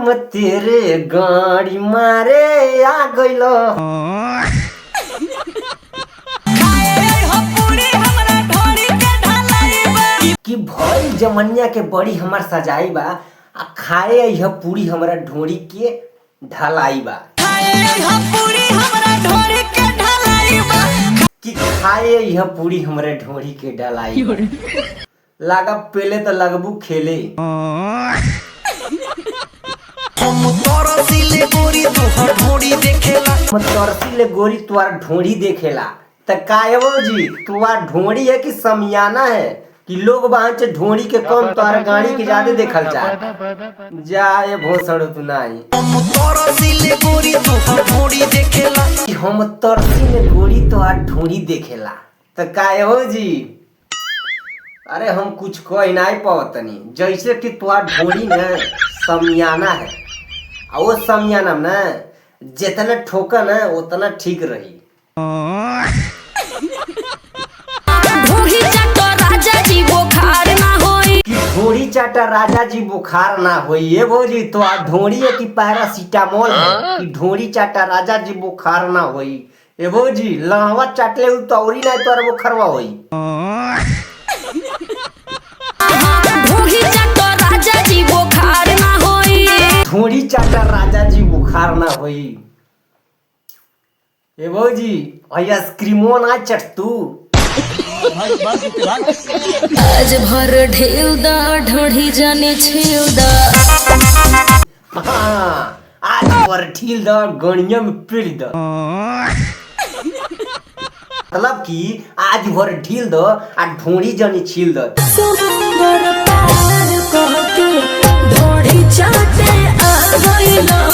पार में तेरे गाड़ी मारे आ गइलो। कि भई जमनिया के बड़ी हमार सजाई बा आ खाए यह पूरी हमारा ढोरी के ढलाई बा। कि खाए यह पूरी हमारे ढोरी के ढलाई बा। लागा पहले तो लगबू खेले। हम तरसीले गोरी तोहर ढोरी देखेला त कायवो जी तुहार ढोरी है कि समियाना है कि लोग वहां से ढोरी के कम तोहर गाड़ी के ज्यादा देखल जाए भोसड़ तू नहीं। हम तरसीले गोरी तोहर ढोरी देखेला तोहार ढोरी देखेला त कायवो जी। अरे हम कुछ कह नहीं पावतनी जैसे कि तुहार ढोरी न समियाना है और वो समियाना ना जितना ठोका ना उतना ठीक रही। ढोरी चाटा राजा जी बुखार ना होई। ये भौजी तो ढोरी है कि पैरासीटामोल है कि ढोरी चाटा राजा जी बुखार ना होई। ये भौजी लहवा चाटले तौरी ना तोर बुखारवा होई। ढोरी चाटा राजा जी बुखार ना होई। ए भौजी आइसक्रीमो ना चटतू। आज भर ढेल दा ढोढ़ी जाने छेल दा। हाँ, आज भर ढील दा गणिया में पेल दा। मतलब कि आज भर ढील दो आ ढोरी जानी छील दो।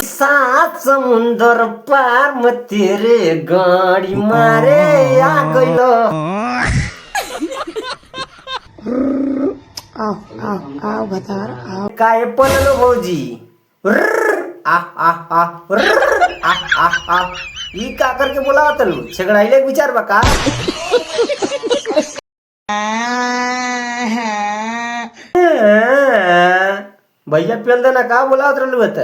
सात समुंदर पार में तेरे गाड़ी मारे आ गइलो। आओ बता आओ काहे पललो भौजी आ आ आ आ आ आ ई का करके बोलावत तलू छगड़ाइले के विचार बा का। भैया पेल देना का बोलावत रहलू बता।